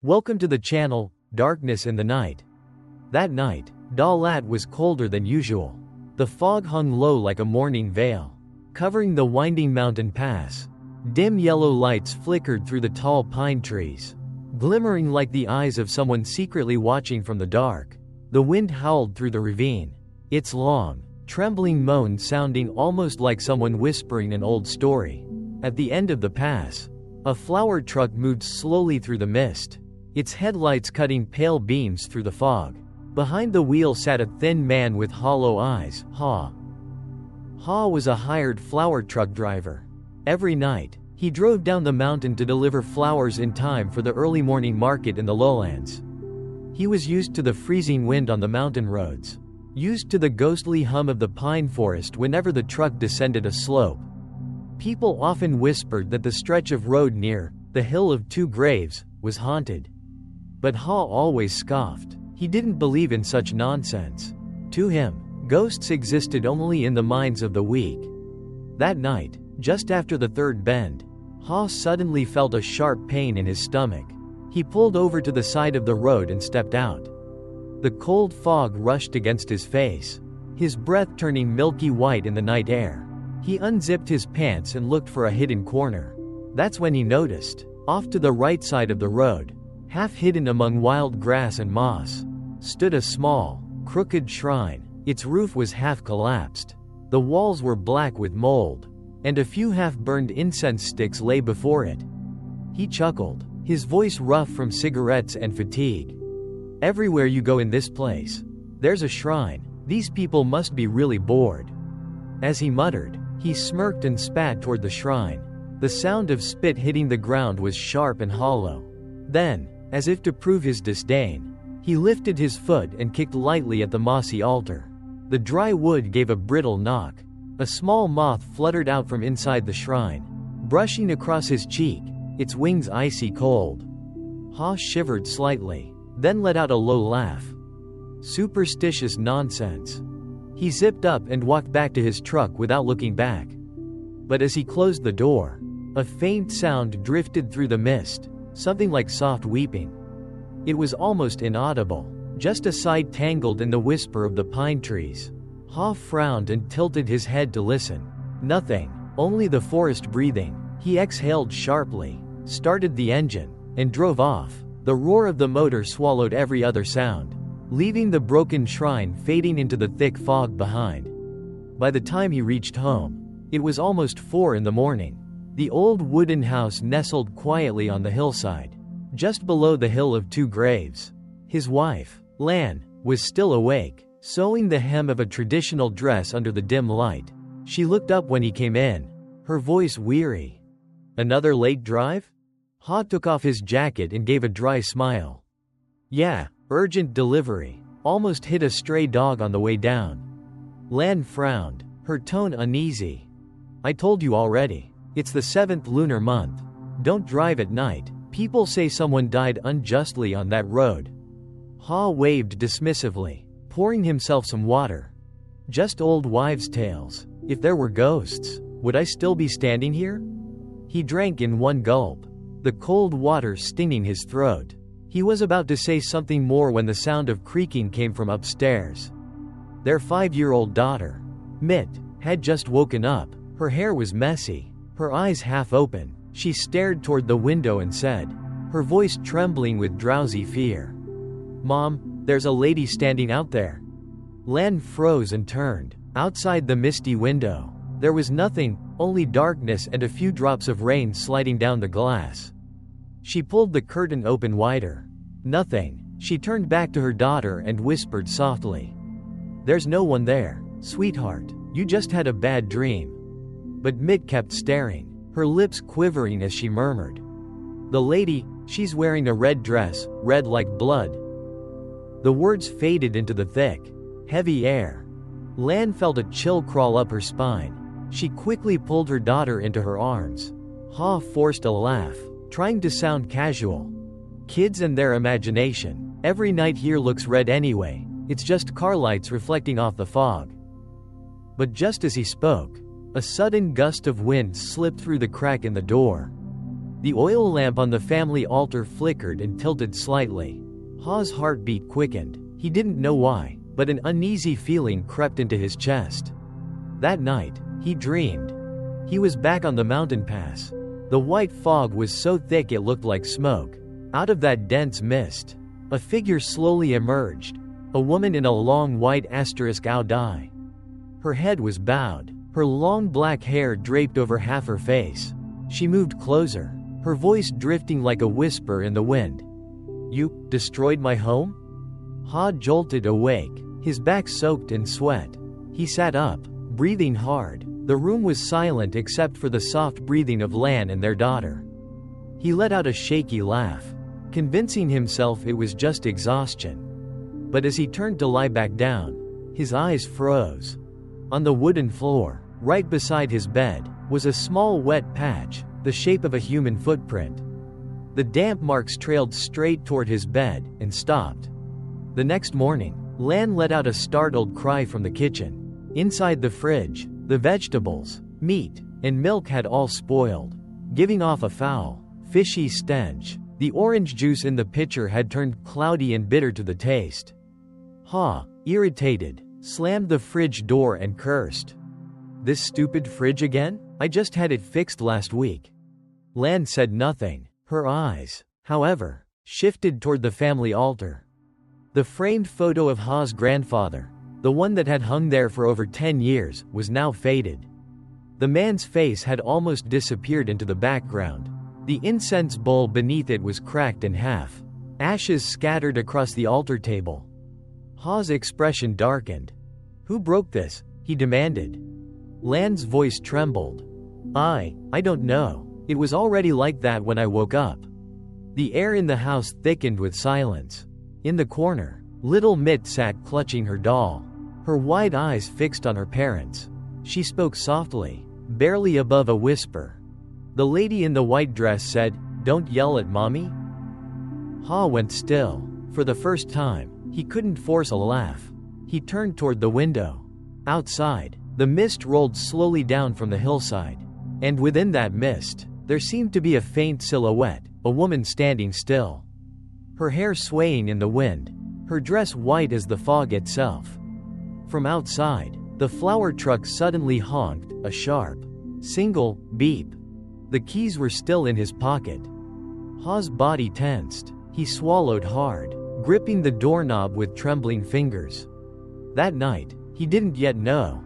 Welcome to the channel, Darkness in the Night. That night, Da Lat was colder than usual. The fog hung low like a morning veil, covering the winding mountain pass. Dim yellow lights flickered through the tall pine trees, glimmering like the eyes of someone secretly watching from the dark. The wind howled through the ravine, its long, trembling moan sounding almost like someone whispering an old story. At the end of the pass, a flower truck moved slowly through the mist, its headlights cutting pale beams through the fog. Behind the wheel sat a thin man with hollow eyes. Ha was a hired flower truck driver. Every night, he drove down the mountain to deliver flowers in time for the early morning market in the lowlands. He was used to the freezing wind on the mountain roads, used to the ghostly hum of the pine forest whenever the truck descended a slope. People often whispered that the stretch of road near the Hill of Two Graves was haunted. But Ha always scoffed. He didn't believe in such nonsense. To him, ghosts existed only in the minds of the weak. That night, just after the third bend, Ha suddenly felt a sharp pain in his stomach. He pulled over to the side of the road and stepped out. The cold fog rushed against his face, his breath turning milky white in the night air. He unzipped his pants and looked for a hidden corner. That's when he noticed, off to the right side of the road, half hidden among wild grass and moss, stood a small, crooked shrine. Its roof was half collapsed. The walls were black with mold, and a few half-burned incense sticks lay before it. He chuckled, his voice rough from cigarettes and fatigue. Everywhere you go in this place, there's a shrine. These people must be really bored. As he muttered, he smirked and spat toward the shrine. The sound of spit hitting the ground was sharp and hollow. Then, as if to prove his disdain, he lifted his foot and kicked lightly at the mossy altar. The dry wood gave a brittle knock. A small moth fluttered out from inside the shrine, brushing across his cheek, its wings icy cold. Ha shivered slightly, then let out a low laugh. Superstitious nonsense. He zipped up and walked back to his truck without looking back. But as he closed the door, a faint sound drifted through the mist, something like soft weeping. It was almost inaudible, just a sigh tangled in the whisper of the pine trees. Ha frowned and tilted his head to listen. Nothing, only the forest breathing. He exhaled sharply, started the engine, and drove off. The roar of the motor swallowed every other sound, leaving the broken shrine fading into the thick fog behind. By the time he reached home, it was almost 4 in the morning. The old wooden house nestled quietly on the hillside, just below the Hill of Two Graves. His wife, Lan, was still awake, sewing the hem of a traditional dress under the dim light. She looked up when he came in, her voice weary. "Another late drive?" Ha took off his jacket and gave a dry smile. "Yeah, urgent delivery. Almost hit a stray dog on the way down." Lan frowned, her tone uneasy. "I told you already. It's the 7th lunar month. Don't drive at night. People say someone died unjustly on that road." Ha waved dismissively, pouring himself some water. "Just old wives' tales. If there were ghosts, would I still be standing here?" He drank in one gulp, the cold water stinging his throat. He was about to say something more when the sound of creaking came from upstairs. Their 5-year-old daughter, Mit, had just woken up. Her hair was messy, her eyes half open. She stared toward the window and said, her voice trembling with drowsy fear, "Mom, there's a lady standing out there." Lan froze and turned. Outside the misty window, there was nothing, only darkness and a few drops of rain sliding down the glass. She pulled the curtain open wider. "Nothing." She turned back to her daughter and whispered softly, "There's no one there, sweetheart. You just had a bad dream." But Mit kept staring, her lips quivering as she murmured, "The lady, she's wearing a red dress, red like blood." The words faded into the thick, heavy air. Lan felt a chill crawl up her spine. She quickly pulled her daughter into her arms. Ha forced a laugh, trying to sound casual. "Kids and their imagination. Every night here looks red anyway. It's just car lights reflecting off the fog." But just as he spoke, a sudden gust of wind slipped through the crack in the door. The oil lamp on the family altar flickered and tilted slightly. Ha's heartbeat quickened. He didn't know why, but an uneasy feeling crept into his chest. That night, he dreamed. He was back on the mountain pass. The white fog was so thick it looked like smoke. Out of that dense mist, a figure slowly emerged. A woman in a long white *dye. Her head was bowed, her long black hair draped over half her face. She moved closer, her voice drifting like a whisper in the wind. "You destroyed my home?" Ha jolted awake, his back soaked in sweat. He sat up, breathing hard. The room was silent except for the soft breathing of Lan and their daughter. He let out a shaky laugh, convincing himself it was just exhaustion. But as he turned to lie back down, his eyes froze. On the wooden floor, right beside his bed, was a small wet patch, the shape of a human footprint. The damp marks trailed straight toward his bed and stopped. The next morning, Lan let out a startled cry from the kitchen. Inside the fridge, the vegetables, meat, and milk had all spoiled, giving off a foul, fishy stench. The orange juice in the pitcher had turned cloudy and bitter to the taste. Ha, irritated, slammed the fridge door and cursed. "This stupid fridge again? I just had it fixed last week." Lan said nothing. Her eyes, however, shifted toward the family altar. The framed photo of Ha's grandfather, the one that had hung there for over 10 years, was now faded. The man's face had almost disappeared into the background. The incense bowl beneath it was cracked in half. Ashes scattered across the altar table. Ha's expression darkened. "Who broke this?" he demanded. Lan's voice trembled. I don't know. It was already like that when I woke up." The air in the house thickened with silence. In the corner, little Mitt sat clutching her doll, her wide eyes fixed on her parents. She spoke softly, barely above a whisper. The lady in the white dress said, "Don't yell at mommy." Ha went still. For the first time, he couldn't force a laugh. He turned toward the window. Outside, the mist rolled slowly down from the hillside. And within that mist, there seemed to be a faint silhouette, a woman standing still. Her hair swaying in the wind, her dress white as the fog itself. From outside, the flower truck suddenly honked, a sharp, single beep. The keys were still in his pocket. Ha's body tensed. He swallowed hard, gripping the doorknob with trembling fingers. That night, he didn't yet know.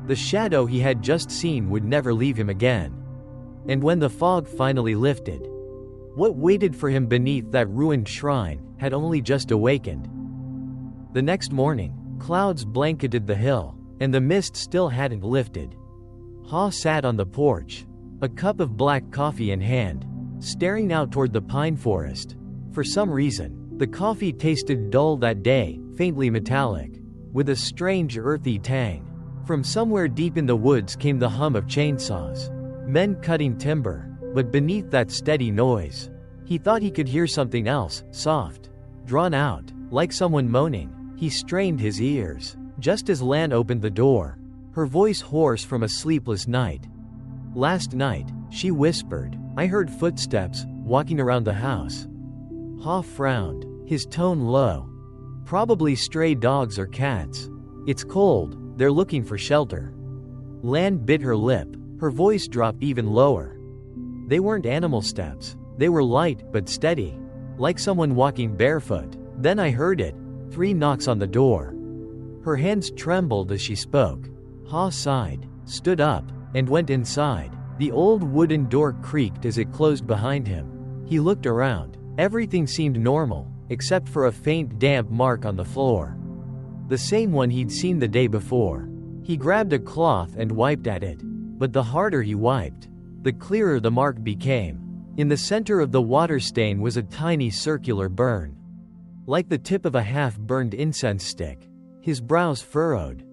The shadow he had just seen would never leave him again. And when the fog finally lifted, what waited for him beneath that ruined shrine had only just awakened. The next morning, clouds blanketed the hill, and the mist still hadn't lifted. Ha sat on the porch, a cup of black coffee in hand, staring out toward the pine forest. For some reason, the coffee tasted dull that day, faintly metallic, with a strange earthy tang. From somewhere deep in the woods came the hum of chainsaws, men cutting timber, but beneath that steady noise, he thought he could hear something else, soft, drawn out, like someone moaning. He strained his ears, just as Lan opened the door, her voice hoarse from a sleepless night. "Last night," she whispered, "I heard footsteps, walking around the house." Ha frowned, his tone low. "Probably stray dogs or cats. It's cold, they're looking for shelter." Lan bit her lip, her voice dropped even lower. They weren't animal steps. They were light but steady, like someone walking barefoot. Then I heard it, 3 knocks on the door. Her hands trembled as she spoke. Ha sighed, stood up, and went inside. The old wooden door creaked as it closed behind him. He looked around. Everything seemed normal, except for a faint damp mark on the floor. The same one he'd seen the day before. He grabbed a cloth and wiped at it. But the harder he wiped, the clearer the mark became. In the center of the water stain was a tiny circular burn, like the tip of a half-burned incense stick. His brows furrowed.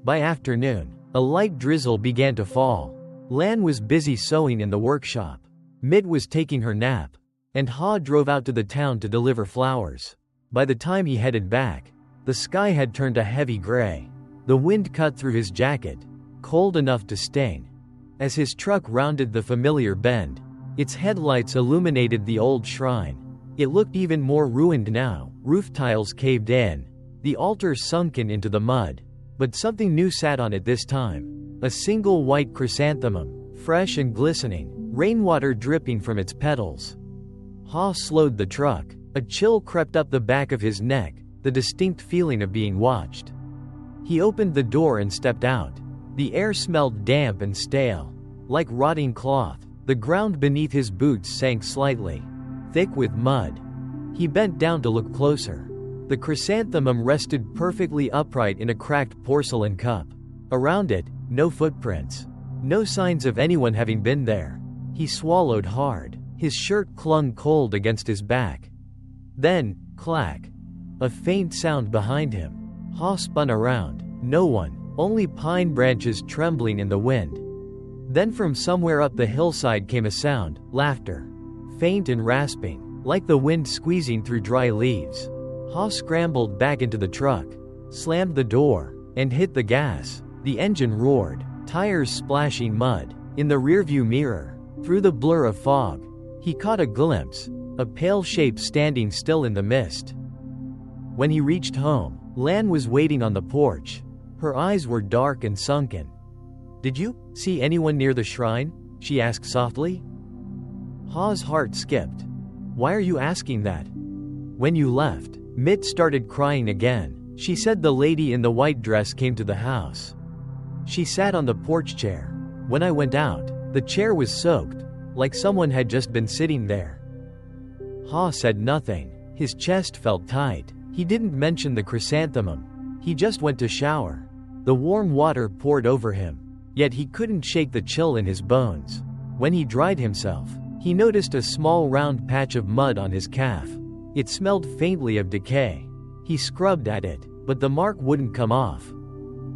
By afternoon, a light drizzle began to fall. Lan was busy sewing in the workshop. Mitt was taking her nap, and Ha drove out to the town to deliver flowers. By the time he headed back, the sky had turned a heavy gray. The wind cut through his jacket, cold enough to sting. As his truck rounded the familiar bend, Its headlights illuminated the old shrine. It looked even more ruined now, roof tiles caved in, the altar sunken into the mud. But something new sat on it this time. A single white chrysanthemum, fresh and glistening, rainwater dripping from its petals. Ha slowed the truck. A chill crept up the back of his neck, the distinct feeling of being watched. He opened the door and stepped out. The air smelled damp and stale, like rotting cloth. The ground beneath his boots sank slightly, thick with mud. He bent down to look closer. The chrysanthemum rested perfectly upright in a cracked porcelain cup. Around it, no footprints. No signs of anyone having been there. He swallowed hard. His shirt clung cold against his back. Then, clack. A faint sound behind him. Ha spun around. No one, only pine branches trembling in the wind. Then from somewhere up the hillside came a sound, laughter. Faint and rasping, like the wind squeezing through dry leaves. Ha scrambled back into the truck, slammed the door, and hit the gas. The engine roared, tires splashing mud. In the rearview mirror, through the blur of fog, he caught a glimpse, a pale shape standing still in the mist. When he reached home, Lan was waiting on the porch. Her eyes were dark and sunken. "Did you see anyone near the shrine?" she asked softly. Ha's heart skipped. "Why are you asking that?" "When you left, Mitt started crying again. She said the lady in the white dress came to the house. She sat on the porch chair. When I went out, the chair was soaked, like someone had just been sitting there." Ha said nothing. His chest felt tight. He didn't mention the chrysanthemum. He just went to shower. The warm water poured over him, yet he couldn't shake the chill in his bones. When he dried himself, he noticed a small round patch of mud on his calf. It smelled faintly of decay. He scrubbed at it, but the mark wouldn't come off.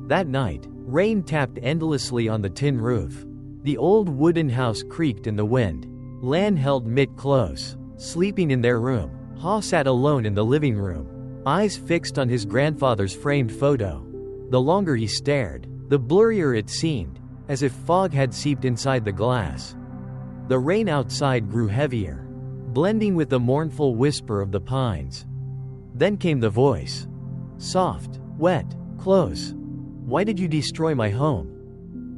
That night, rain tapped endlessly on the tin roof. The old wooden house creaked in the wind. Lan held Mitt close, sleeping in their room. Ha sat alone in the living room, eyes fixed on his grandfather's framed photo. The longer he stared, the blurrier it seemed, as if fog had seeped inside the glass. The rain outside grew heavier, blending with the mournful whisper of the pines. Then came the voice. Soft, wet, close. "Why did you destroy my home?"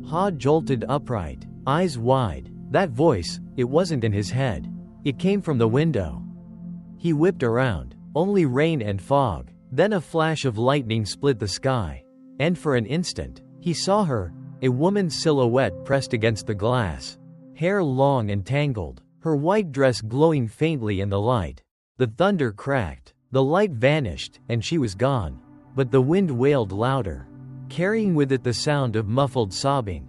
Ha jolted upright, eyes wide. That voice, it wasn't in his head. It came from the window. He whipped around. Only rain and fog. Then a flash of lightning split the sky. And for an instant, he saw her, a woman's silhouette pressed against the glass. Hair long and tangled, her white dress glowing faintly in the light. The thunder cracked, the light vanished, and she was gone. But the wind wailed louder, carrying with it the sound of muffled sobbing.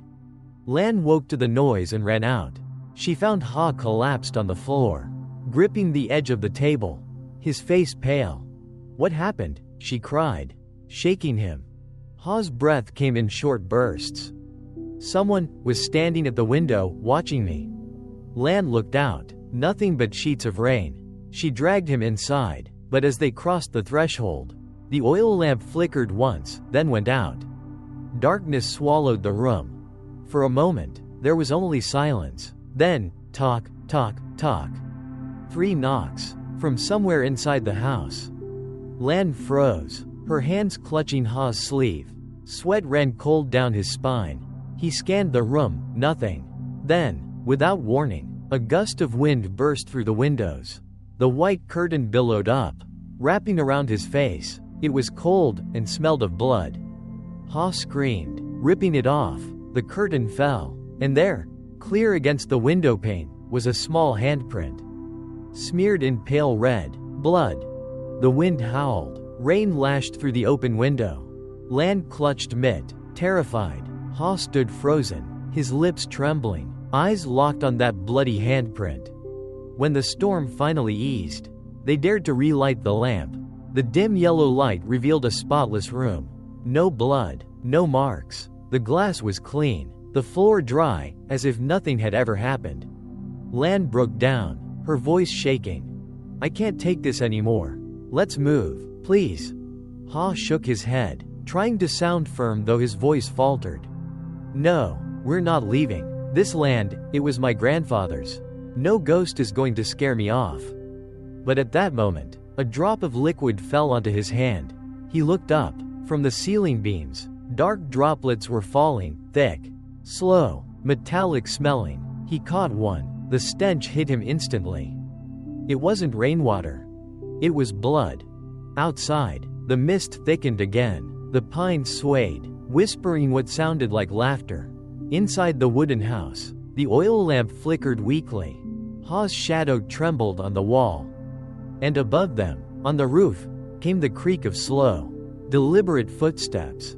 Lan woke to the noise and ran out. She found Ha collapsed on the floor, gripping the edge of the table, his face pale. "What happened?" she cried, shaking him. Ha's breath came in short bursts. "Someone was standing at the window, watching me." Lan looked out, nothing but sheets of rain. She dragged him inside, but as they crossed the threshold, the oil lamp flickered once, then went out. Darkness swallowed the room. For a moment, there was only silence. Then, tock, tock, tock. 3 knocks, from somewhere inside the house. Lan froze, her hands clutching Ha's sleeve. Sweat ran cold down his spine. He scanned the room, nothing. Then, without warning, a gust of wind burst through the windows. The white curtain billowed up, wrapping around his face. It was cold and smelled of blood. Ha screamed, ripping it off. The curtain fell, and there, clear against the window pane, was a small handprint, smeared in pale red blood. The wind howled, rain lashed through the open window. Lan clutched Mitt, terrified. Ha stood frozen, his lips trembling, eyes locked on that bloody handprint. When the storm finally eased, they dared to relight the lamp. The dim yellow light revealed a spotless room. No blood, no marks. The glass was clean, the floor dry, as if nothing had ever happened. Lan broke down, her voice shaking. "I can't take this anymore. Let's move, please." Ha shook his head, trying to sound firm though his voice faltered. "No, we're not leaving. This land, it was my grandfather's. No ghost is going to scare me off. But at that moment, a drop of liquid fell onto his hand. He looked up. From the ceiling beams, dark droplets were falling, thick, slow, metallic smelling. He caught one. The stench hit him instantly. It wasn't rainwater. It was blood. Outside, the mist thickened again. The pines swayed, whispering what sounded like laughter. Inside the wooden house, the oil lamp flickered weakly. Ha's shadow trembled on the wall. And above them, on the roof, came the creak of slow, deliberate footsteps.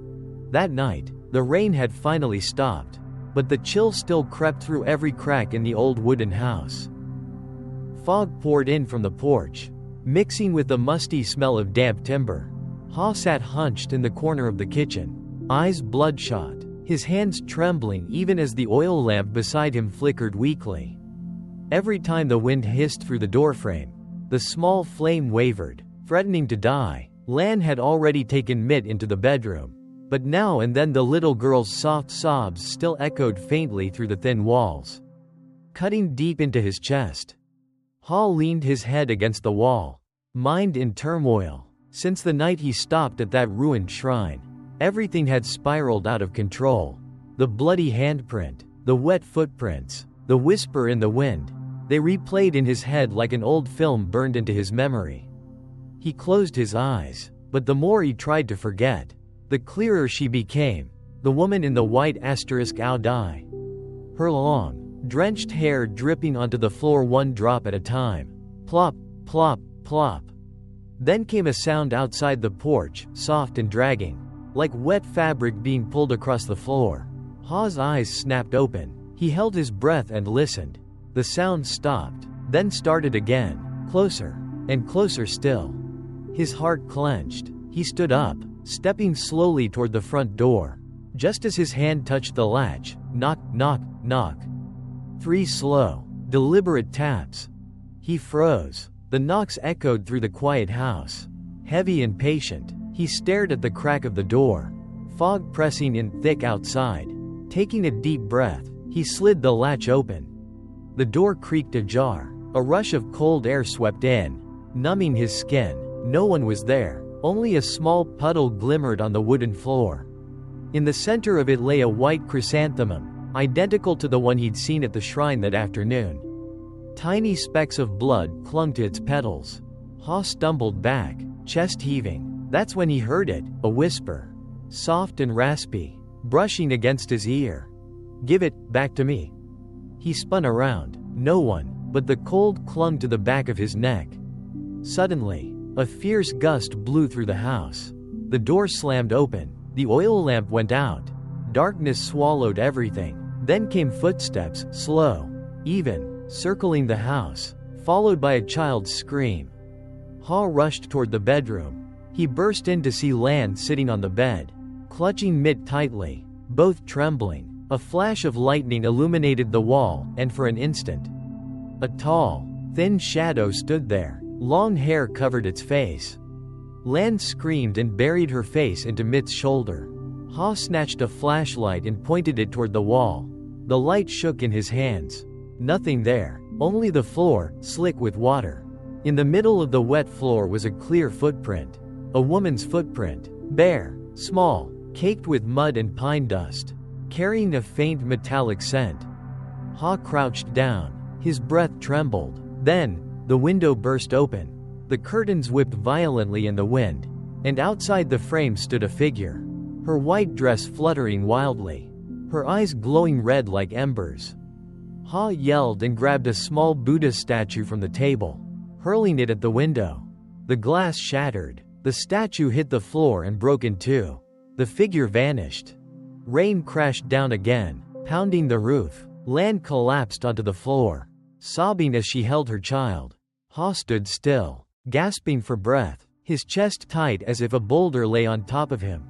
That night, the rain had finally stopped, but the chill still crept through every crack in the old wooden house. Fog poured in from the porch, mixing with the musty smell of damp timber. Ha sat hunched in the corner of the kitchen, eyes bloodshot, his hands trembling even as the oil lamp beside him flickered weakly. Every time the wind hissed through the doorframe, the small flame wavered, threatening to die. Lan had already taken Mitt into the bedroom, but now and then the little girl's soft sobs still echoed faintly through the thin walls, cutting deep into his chest. Ha leaned his head against the wall, mind in turmoil. Since the night he stopped at that ruined shrine, everything had spiraled out of control. The bloody handprint, the wet footprints, the whisper in the wind, they replayed in his head like an old film burned into his memory. He closed his eyes, but the more he tried to forget, the clearer she became, the woman in the white asterisk Audai. Her long, drenched hair dripping onto the floor one drop at a time. Plop, plop, plop. Then came a sound outside the porch, soft and dragging, like wet fabric being pulled across the floor. Ha's eyes snapped open. He held his breath and listened. The sound stopped, then started again, closer, and closer still. His heart clenched. He stood up, stepping slowly toward the front door. Just as his hand touched the latch, knock, knock, knock. 3 slow, deliberate taps. He froze. The knocks echoed through the quiet house. Heavy and patient, he stared at the crack of the door. Fog pressing in thick outside. Taking a deep breath, he slid the latch open. The door creaked ajar. A rush of cold air swept in, numbing his skin. No one was there. Only a small puddle glimmered on the wooden floor. In the center of it lay a white chrysanthemum, identical to the one he'd seen at the shrine that afternoon. Tiny specks of blood clung to its petals. Ha stumbled back, chest heaving. That's when he heard it, a whisper. Soft and raspy, brushing against his ear. "Give it back to me." He spun around. No one, but the cold clung to the back of his neck. Suddenly, a fierce gust blew through the house. The door slammed open. The oil lamp went out. Darkness swallowed everything. Then came footsteps, slow, even, circling the house, followed by a child's scream. Ha rushed toward the bedroom. He burst in to see Lan sitting on the bed, clutching Mitt tightly, both trembling. A flash of lightning illuminated the wall, and for an instant, a tall, thin shadow stood there. Long hair covered its face. Lan screamed and buried her face into Mitt's shoulder. Ha snatched a flashlight and pointed it toward the wall. The light shook in his hands. Nothing there, only the floor, slick with water. In the middle of the wet floor was a clear footprint. A woman's footprint. Bare, small, caked with mud and pine dust, carrying a faint metallic scent. Ha crouched down. His breath trembled. Then, the window burst open. The curtains whipped violently in the wind, and outside the frame stood a figure. Her white dress fluttering wildly. Her eyes glowing red like embers. Ha yelled and grabbed a small Buddha statue from the table, hurling it at the window. The glass shattered. The statue hit the floor and broke in two. The figure vanished. Rain crashed down again, pounding the roof. Lan collapsed onto the floor, sobbing as she held her child. Ha stood still, gasping for breath, his chest tight as if a boulder lay on top of him.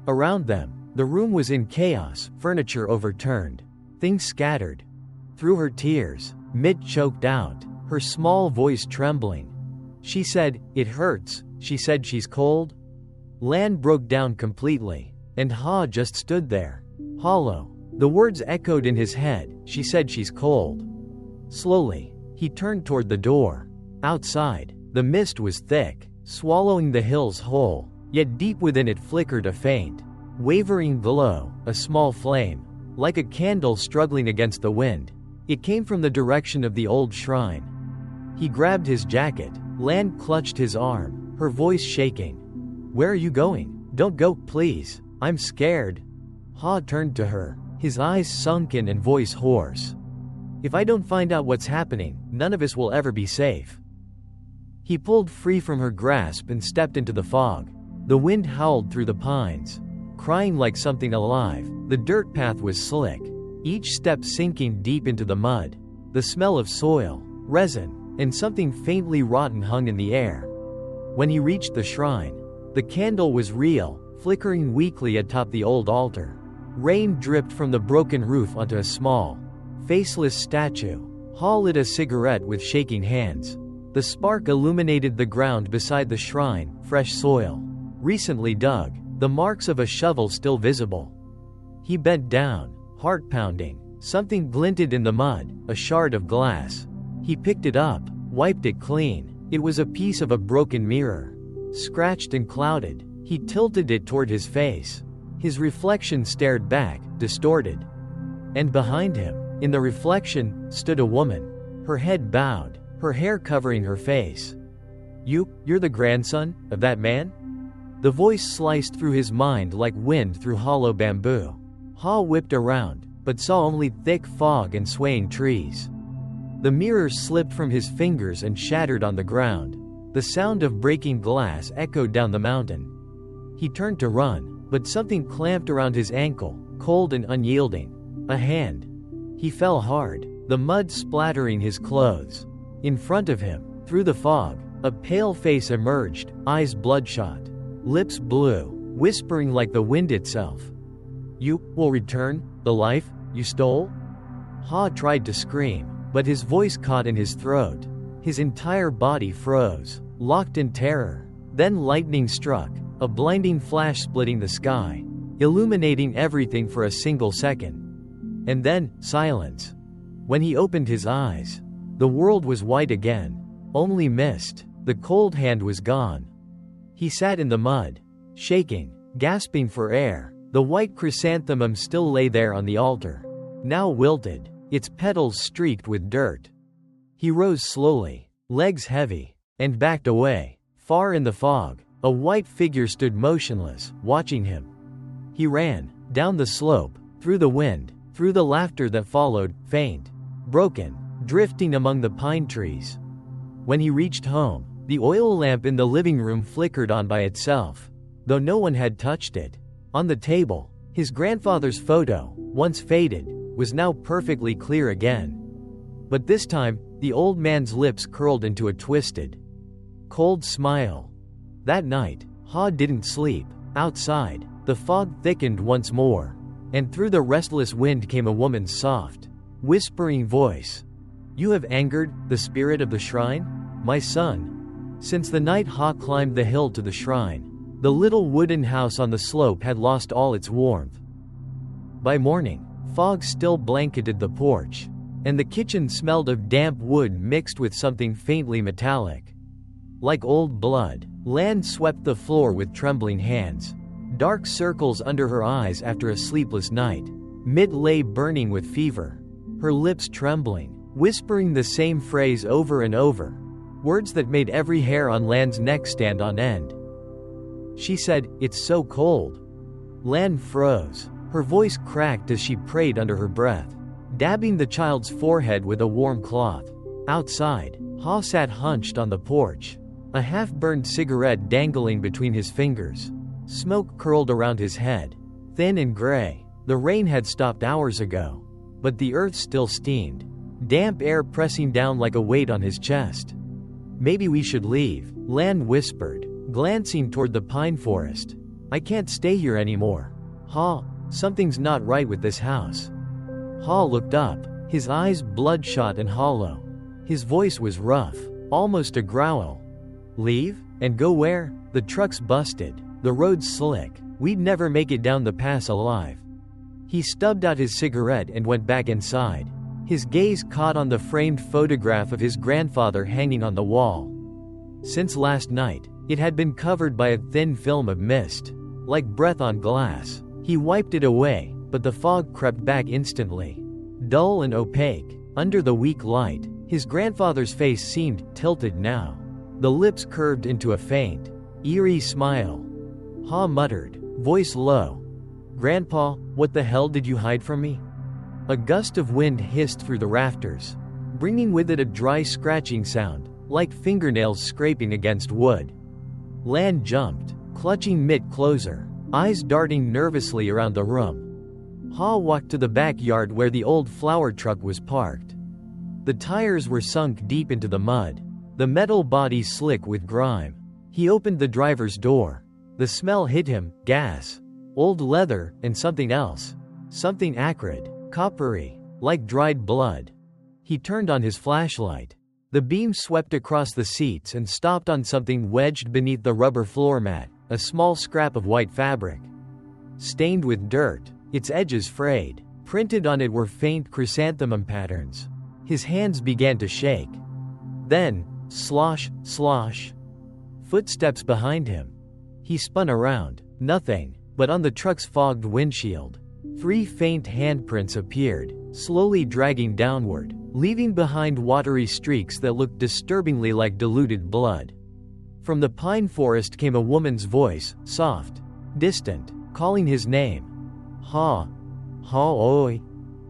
Around them, the room was in chaos, furniture overturned, things scattered. Through her tears, Mitt choked out, her small voice trembling. She said, "It hurts." She said, "She's cold." Lan broke down completely, and Ha just stood there, hollow. The words echoed in his head. She said, "She's cold." Slowly, he turned toward the door. Outside, the mist was thick, swallowing the hills whole, yet deep within it flickered a faint, wavering glow, a small flame, like a candle struggling against the wind. It came from the direction of the old shrine. He grabbed his jacket. Lan clutched his arm, her voice shaking. "Where are you going? Don't go, please. I'm scared." Ha turned to her, his eyes sunken and voice hoarse. "If I don't find out what's happening, none of us will ever be safe." He pulled free from her grasp and stepped into the fog. The wind howled through the pines, crying like something alive. The dirt path was slick, each step sinking deep into the mud. The smell of soil, resin, and something faintly rotten hung in the air. When he reached the shrine, the candle was real, flickering weakly atop the old altar. Rain dripped from the broken roof onto a small, faceless statue. Ha lit a cigarette with shaking hands. The spark illuminated the ground beside the shrine, fresh soil, recently dug, the marks of a shovel still visible. He bent down, heart pounding. Something glinted in the mud, a shard of glass. He picked it up, wiped it clean. It was a piece of a broken mirror, scratched and clouded. He tilted it toward his face. His reflection stared back, distorted. And behind him, in the reflection, stood a woman, her head bowed, her hair covering her face. You're the grandson of that man?" The voice sliced through his mind like wind through hollow bamboo. Ha whipped around, but saw only thick fog and swaying trees. The mirror slipped from his fingers and shattered on the ground. The sound of breaking glass echoed down the mountain. He turned to run, but something clamped around his ankle, cold and unyielding. A hand. He fell hard, the mud splattering his clothes. In front of him, through the fog, a pale face emerged, eyes bloodshot, lips blue, whispering like the wind itself. "You will return the life you stole?" Ha tried to scream, but his voice caught in his throat. His entire body froze, locked in terror. Then lightning struck, a blinding flash splitting the sky, illuminating everything for a single second. And then, silence. When he opened his eyes, the world was white again. Only mist. The cold hand was gone. He sat in the mud, shaking, gasping for air. The white chrysanthemum still lay there on the altar, now wilted, its petals streaked with dirt. He rose slowly, legs heavy, and backed away. Far in the fog, a white figure stood motionless, watching him. He ran, down the slope, through the wind, through the laughter that followed, faint, broken, drifting among the pine trees. When he reached home, the oil lamp in the living room flickered on by itself, though no one had touched it. On the table, his grandfather's photo, once faded, was now perfectly clear again. But this time, the old man's lips curled into a twisted, cold smile. That night, Ha didn't sleep. Outside, the fog thickened once more, and through the restless wind came a woman's soft, whispering voice. "You have angered the spirit of the shrine, my son." Since the night Ha climbed the hill to the shrine, the little wooden house on the slope had lost all its warmth. By morning, fog still blanketed the porch, and the kitchen smelled of damp wood mixed with something faintly metallic. Like old blood, Lan swept the floor with trembling hands. Dark circles under her eyes after a sleepless night. Mid lay burning with fever, her lips trembling, whispering the same phrase over and over, words that made every hair on Lan's neck stand on end. She said, "It's so cold." Lan froze. Her voice cracked as she prayed under her breath, dabbing the child's forehead with a warm cloth. Outside, Ha sat hunched on the porch, a half-burned cigarette dangling between his fingers. Smoke curled around his head, thin and gray. The rain had stopped hours ago, but the earth still steamed, damp air pressing down like a weight on his chest. "Maybe we should leave," Lan whispered, glancing toward the pine forest. "I can't stay here anymore. Ha, something's not right with this house." Ha looked up, his eyes bloodshot and hollow. His voice was rough, almost a growl. "Leave? And go where? The truck's busted, the road's slick, we'd never make it down the pass alive." He stubbed out his cigarette and went back inside. His gaze caught on the framed photograph of his grandfather hanging on the wall. Since last night, it had been covered by a thin film of mist, like breath on glass. He wiped it away, but the fog crept back instantly. Dull and opaque, under the weak light, his grandfather's face seemed tilted now. The lips curved into a faint, eerie smile. Ha muttered, voice low. Grandpa, what the hell did you hide from me? A gust of wind hissed through the rafters, bringing with it a dry scratching sound, like fingernails scraping against wood. Lan jumped, clutching Mitt closer, eyes darting nervously around the room. Ha walked to the backyard where the old flower truck was parked. The tires were sunk deep into the mud, the metal body slick with grime. He opened the driver's door. The smell hit him, gas, old leather, and something else. Something acrid, coppery, like dried blood. He turned on his flashlight. The beam swept across the seats and stopped on something wedged beneath the rubber floor mat, a small scrap of white fabric. Stained with dirt, its edges frayed. Printed on it were faint chrysanthemum patterns. His hands began to shake. Then, slosh, slosh. Footsteps behind him. He spun around. Nothing, but on the truck's fogged windshield, 3 faint handprints appeared, slowly dragging downward, leaving behind watery streaks that looked disturbingly like diluted blood. From the pine forest came a woman's voice, soft, distant, calling his name. Ha. Ha oi.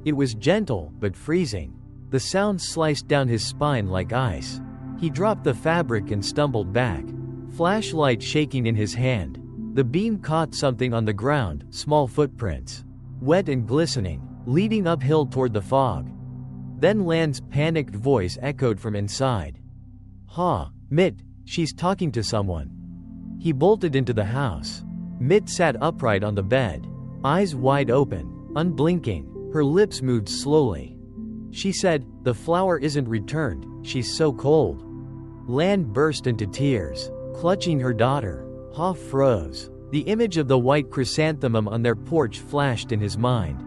It was gentle, but freezing. The sound sliced down his spine like ice. He dropped the fabric and stumbled back, flashlight shaking in his hand. The beam caught something on the ground, small footprints, wet and glistening, leading uphill toward the fog. Then Lan's panicked voice echoed from inside. Ha, Mitt, she's talking to someone. He bolted into the house. Mitt sat upright on the bed, eyes wide open, unblinking. Her lips moved slowly. She said, the flower isn't returned, she's so cold. Lan burst into tears, clutching her daughter. Ha froze. The image of the white chrysanthemum on their porch flashed in his mind.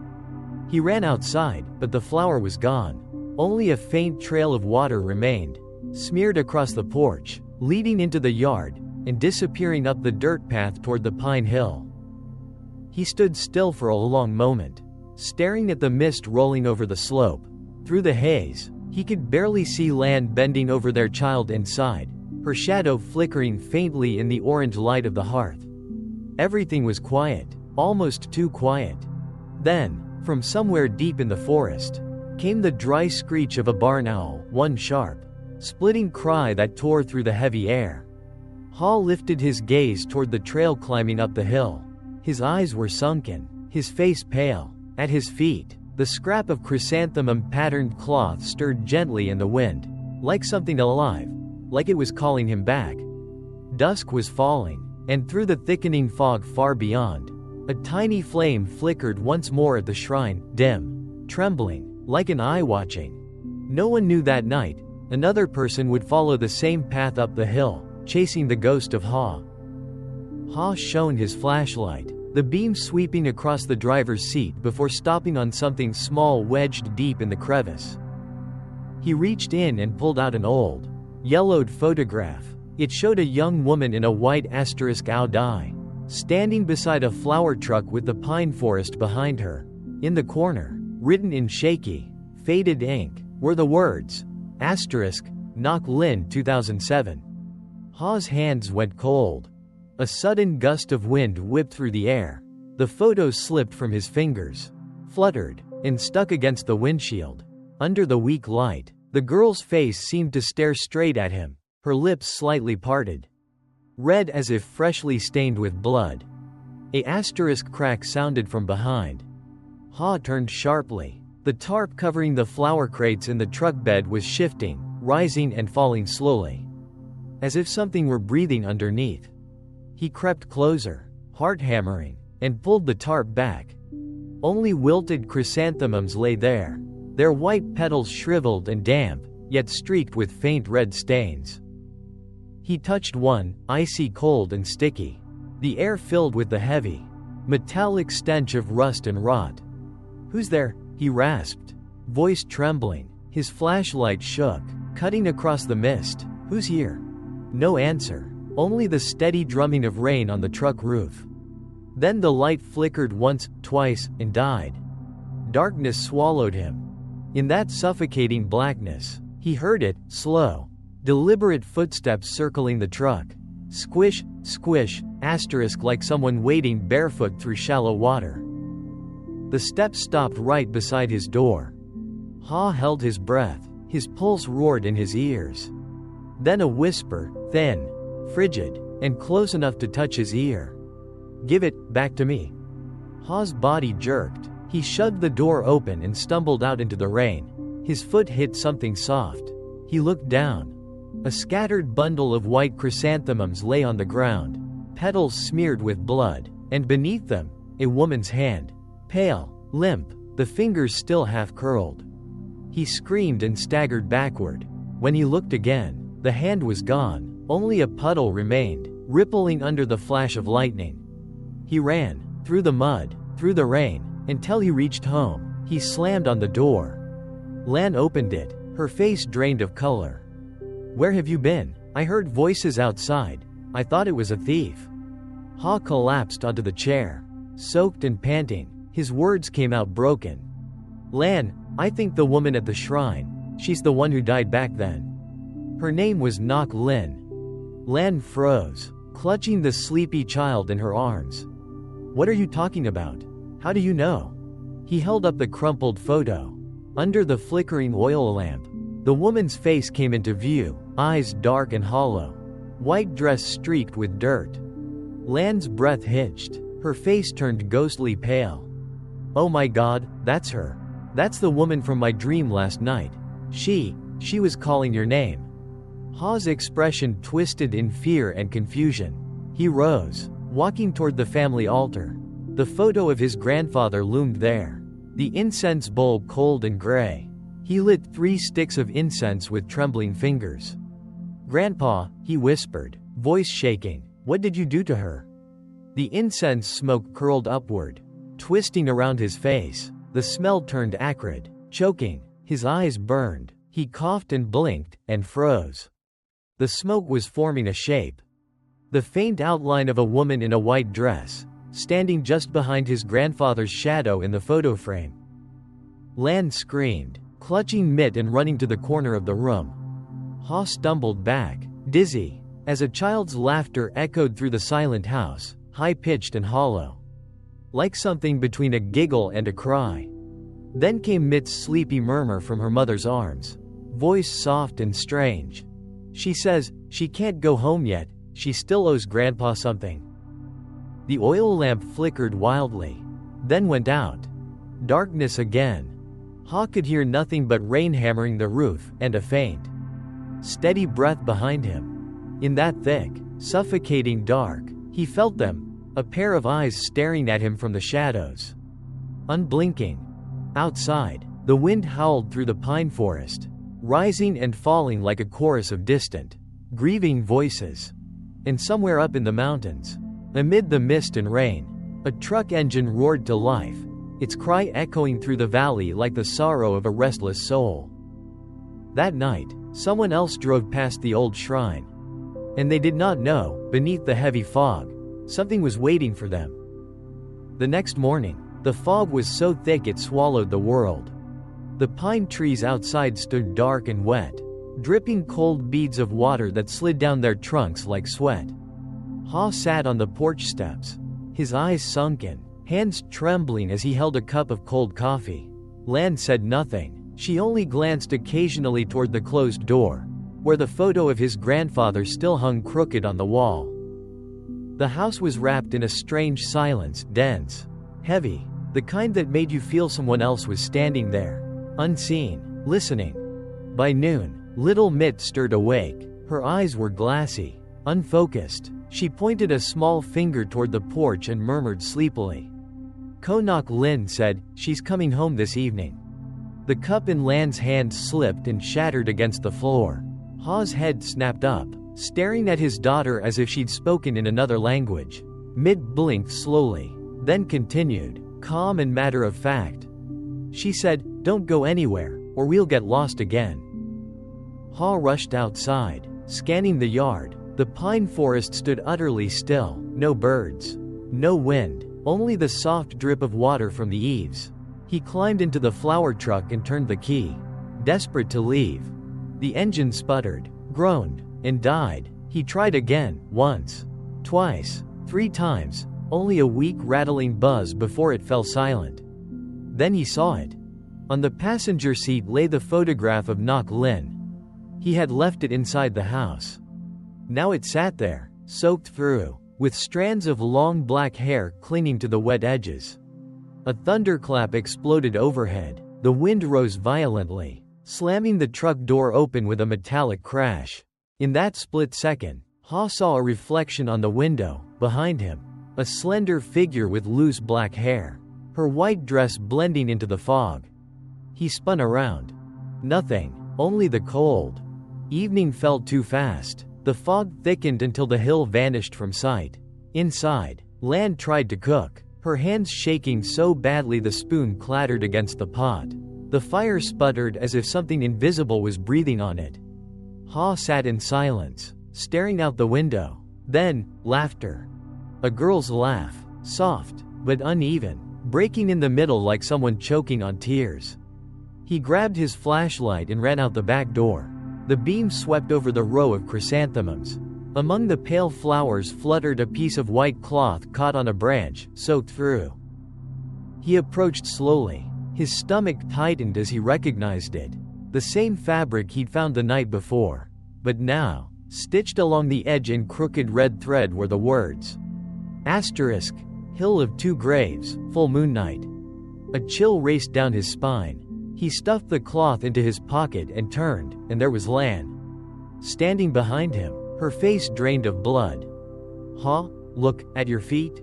He ran outside, but the flower was gone. Only a faint trail of water remained, smeared across the porch, leading into the yard, and disappearing up the dirt path toward the pine hill. He stood still for a long moment, staring at the mist rolling over the slope. Through the haze, he could barely see Lan bending over their child inside, her shadow flickering faintly in the orange light of the hearth. Everything was quiet, almost too quiet. Then, from somewhere deep in the forest, came the dry screech of a barn owl, one sharp, splitting cry that tore through the heavy air. Hall lifted his gaze toward the trail climbing up the hill. His eyes were sunken, his face pale. At his feet, the scrap of chrysanthemum-patterned cloth stirred gently in the wind, like something alive, like it was calling him back. Dusk was falling, and through the thickening fog far beyond, a tiny flame flickered once more at the shrine, dim, trembling, like an eye watching. No one knew that night, another person would follow the same path up the hill, chasing the ghost of Ha. Ha shone his flashlight, the beam sweeping across the driver's seat before stopping on something small wedged deep in the crevice. He reached in and pulled out an old, yellowed photograph. It showed a young woman in a white asterisk ow dye, standing beside a flower truck with the pine forest behind her. In the corner, written in shaky, faded ink, were the words, Knock Lin 2007. Ha's hands went cold. A sudden gust of wind whipped through the air. The photo slipped from his fingers, fluttered, and stuck against the windshield. Under the weak light, the girl's face seemed to stare straight at him, her lips slightly parted, red as if freshly stained with blood. A asterisk crack sounded from behind. Ha turned sharply. The tarp covering the flower crates in the truck bed was shifting, rising and falling slowly, as if something were breathing underneath. He crept closer, heart hammering, and pulled the tarp back. Only wilted chrysanthemums lay there, their white petals shriveled and damp, yet streaked with faint red stains. He touched one, icy cold and sticky. The air filled with the heavy, metallic stench of rust and rot. Who's there? He rasped. voice trembling. His flashlight shook, cutting across the mist. "Who's here?" No answer. Only the steady drumming of rain on the truck roof. Then the light flickered once, twice, and died. Darkness swallowed him. In that suffocating blackness, he heard it, slow, deliberate footsteps circling the truck. Squish, squish, asterisk, like someone wading barefoot through shallow water. The steps stopped right beside his door. Ha held his breath, his pulse roared in his ears. Then a whisper, thin, frigid, and close enough to touch his ear. "Give it back to me." Ha's body jerked. He shoved the door open and stumbled out into the rain. His foot hit something soft. He looked down. A scattered bundle of white chrysanthemums lay on the ground, petals smeared with blood, and beneath them, a woman's hand. Pale, limp, the fingers still half curled. He screamed and staggered backward. When he looked again, the hand was gone. Only a puddle remained, rippling under the flash of lightning. He ran, through the mud, through the rain, until he reached home. He slammed on the door. Lan opened it, her face drained of color. "Where have you been? I heard voices outside. I thought it was a thief." Ha collapsed onto the chair, soaked and panting. His words came out broken. "Lan, I think the woman at the shrine. She's the one who died back then. Her name was Ngoc Lin." Lan froze, clutching the sleepy child in her arms. "What are you talking about? How do you know?" He held up the crumpled photo. Under the flickering oil lamp, the woman's face came into view, eyes dark and hollow, white dress streaked with dirt. Lan's breath hitched, her face turned ghostly pale. "Oh my God, that's her. That's the woman from my dream last night. She was calling your name." Ha's expression twisted in fear and confusion. He rose, walking toward the family altar. The photo of his grandfather loomed there, the incense bowl cold and gray. He lit 3 sticks of incense with trembling fingers. "Grandpa," he whispered, voice shaking, "what did you do to her?" The incense smoke curled upward, twisting around his face. The smell turned acrid, choking. His eyes burned. He coughed and blinked, and froze. The smoke was forming a shape. The faint outline of a woman in a white dress, standing just behind his grandfather's shadow in the photo frame. Lan screamed, clutching Mitt and running to the corner of the room. Ha stumbled back, dizzy, as a child's laughter echoed through the silent house, high-pitched and hollow, like something between a giggle and a cry. Then came Mitt's sleepy murmur from her mother's arms, voice soft and strange. "She says she can't go home yet, she still owes Grandpa something." The oil lamp flickered wildly, then went out. Darkness again. Ha could hear nothing but rain hammering the roof, and a faint, steady breath behind him. In that thick, suffocating dark, he felt them, a pair of eyes staring at him from the shadows. Unblinking. Outside, the wind howled through the pine forest, rising and falling like a chorus of distant, grieving voices. And somewhere up in the mountains, amid the mist and rain, a truck engine roared to life, its cry echoing through the valley like the sorrow of a restless soul. That night, someone else drove past the old shrine. And they did not know, beneath the heavy fog, something was waiting for them. The next morning, the fog was so thick it swallowed the world. The pine trees outside stood dark and wet, dripping cold beads of water that slid down their trunks like sweat. Ha sat on the porch steps, his eyes sunken, hands trembling as he held a cup of cold coffee. Lan said nothing. She only glanced occasionally toward the closed door, where the photo of his grandfather still hung crooked on the wall. The house was wrapped in a strange silence, dense, heavy, the kind that made you feel someone else was standing there, unseen, listening. By noon, little Mitt stirred awake. Her eyes were glassy, unfocused. She pointed a small finger toward the porch and murmured sleepily. Ngoc Lin said, "She's coming home this evening." The cup in Lan's hand slipped and shattered against the floor. Ha's head snapped up, staring at his daughter as if she'd spoken in another language. Mitt blinked slowly, then continued, calm and matter of fact. She said, Don't go anywhere, or we'll get lost again." Ha rushed outside, scanning the yard. The pine forest stood utterly still, no birds, no wind, only the soft drip of water from the eaves. He climbed into the flower truck and turned the key, desperate to leave. The engine sputtered, groaned, and died. He tried again, once, twice, 3 times, only a weak rattling buzz before it fell silent. Then he saw it. On the passenger seat lay the photograph of Ngoc Linh. He had left it inside the house. Now it sat there, soaked through, with strands of long black hair clinging to the wet edges. A thunderclap exploded overhead. The wind rose violently, slamming the truck door open with a metallic crash. In that split second, Ha saw a reflection on the window, behind him. A slender figure with loose black hair, her white dress blending into the fog. He spun around. Nothing, only the cold. Evening fell too fast. The fog thickened until the hill vanished from sight. Inside, Lan tried to cook, her hands shaking so badly the spoon clattered against the pot. The fire sputtered as if something invisible was breathing on it. Ha sat in silence, staring out the window. Then, laughter. A girl's laugh, soft, but uneven, breaking in the middle like someone choking on tears. He grabbed his flashlight and ran out the back door. The beam swept over the row of chrysanthemums. Among the pale flowers fluttered a piece of white cloth caught on a branch, soaked through. He approached slowly. His stomach tightened as he recognized it. The same fabric he'd found the night before. But now, stitched along the edge in crooked red thread were the words. Asterisk, Hill of 2 Graves, Full Moon Night. A chill raced down his spine. He stuffed the cloth into his pocket and turned, and there was Lan. Standing behind him, her face drained of blood. Ha, look, at your feet?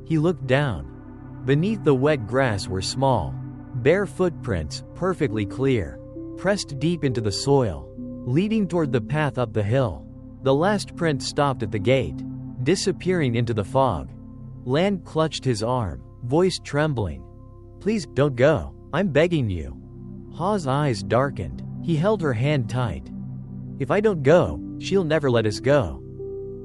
He looked down. Beneath the wet grass were small, bare footprints, perfectly clear, pressed deep into the soil, leading toward the path up the hill. The last print stopped at the gate, disappearing into the fog. Lan clutched his arm, voice trembling. Please, don't go. I'm begging you. Ha's eyes darkened. He held her hand tight. If I don't go, she'll never let us go.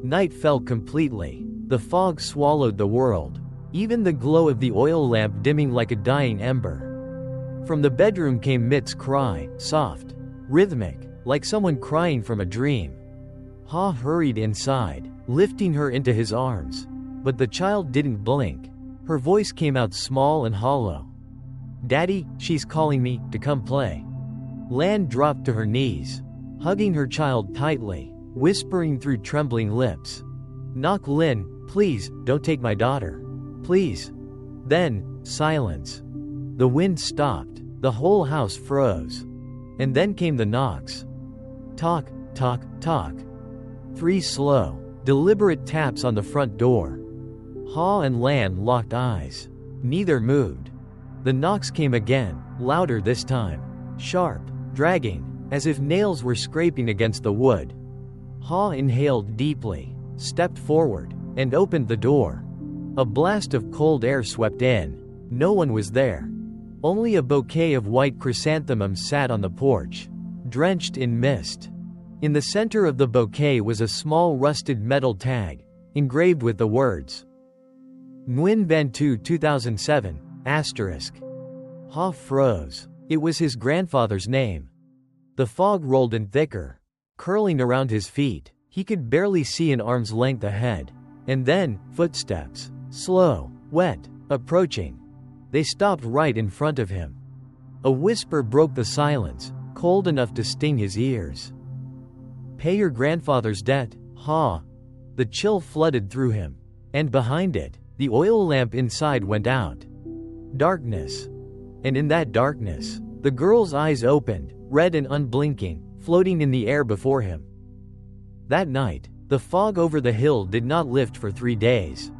Night fell completely. The fog swallowed the world, even the glow of the oil lamp dimming like a dying ember. From the bedroom came Mit's cry, soft, rhythmic, like someone crying from a dream. Ha hurried inside, lifting her into his arms. But the child didn't blink. Her voice came out small and hollow. Daddy, she's calling me to come play. Lan dropped to her knees, hugging her child tightly, whispering through trembling lips. Ngoc Linh, please, don't take my daughter. Please. Then, silence. The wind stopped. The whole house froze. And then came the knocks. Tock, tock, tock. 3 slow, deliberate taps on the front door. Ha and Lan locked eyes. Neither moved. The knocks came again, louder this time. Sharp, dragging, as if nails were scraping against the wood. Ha inhaled deeply, stepped forward, and opened the door. A blast of cold air swept in. No one was there. Only a bouquet of white chrysanthemums sat on the porch, drenched in mist. In the center of the bouquet was a small rusted metal tag, engraved with the words, Nguyen Van Tu 2007, asterisk. Ha froze. It was his grandfather's name. The fog rolled in thicker, curling around his feet. He could barely see an arm's length ahead. And then, footsteps, slow, wet, approaching. They stopped right in front of him. A whisper broke the silence, cold enough to sting his ears. Pay your grandfather's debt, Ha. The chill flooded through him. And behind it, the oil lamp inside went out. Darkness. And in that darkness, the girl's eyes opened, red and unblinking, floating in the air before him. That night, the fog over the hill did not lift for 3 days.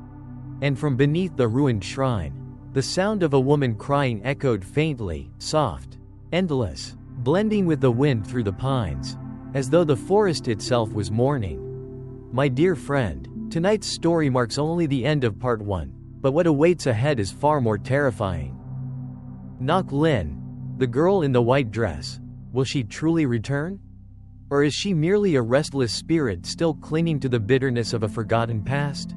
And from beneath the ruined shrine, the sound of a woman crying echoed faintly, soft, endless, blending with the wind through the pines, as though the forest itself was mourning. My dear friend, tonight's story marks only the end of part 1, but what awaits ahead is far more terrifying. Ngoc Linh, The girl in the white dress. Will she truly return? Or is she merely a restless spirit still clinging to the bitterness of a forgotten past?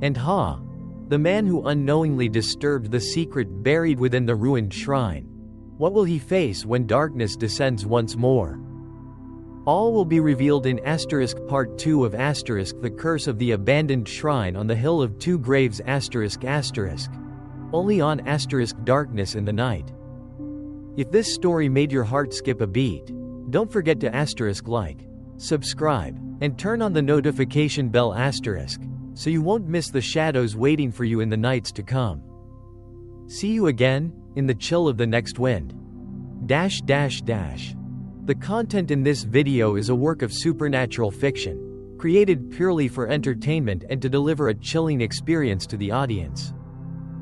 And Ha, the man who unknowingly disturbed the secret buried within the ruined shrine. What will he face when darkness descends once more? All will be revealed in Part 2 of The Curse of the Abandoned Shrine on the Hill of Two Graves only on Darkness in the Night. If this story made your heart skip a beat, don't forget to like, subscribe, and turn on the notification bell so you won't miss the shadows waiting for you in the nights to come. See you again, in the chill of the next wind. The content in this video is a work of supernatural fiction, created purely for entertainment and to deliver a chilling experience to the audience.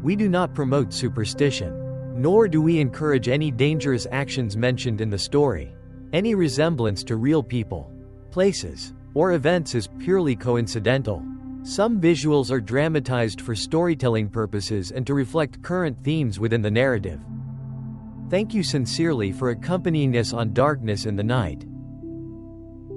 We do not promote superstition, nor do we encourage any dangerous actions mentioned in the story. Any resemblance to real people, places, or events is purely coincidental. Some visuals are dramatized for storytelling purposes and to reflect current themes within the narrative. Thank you sincerely for accompanying us on Darkness in the Night.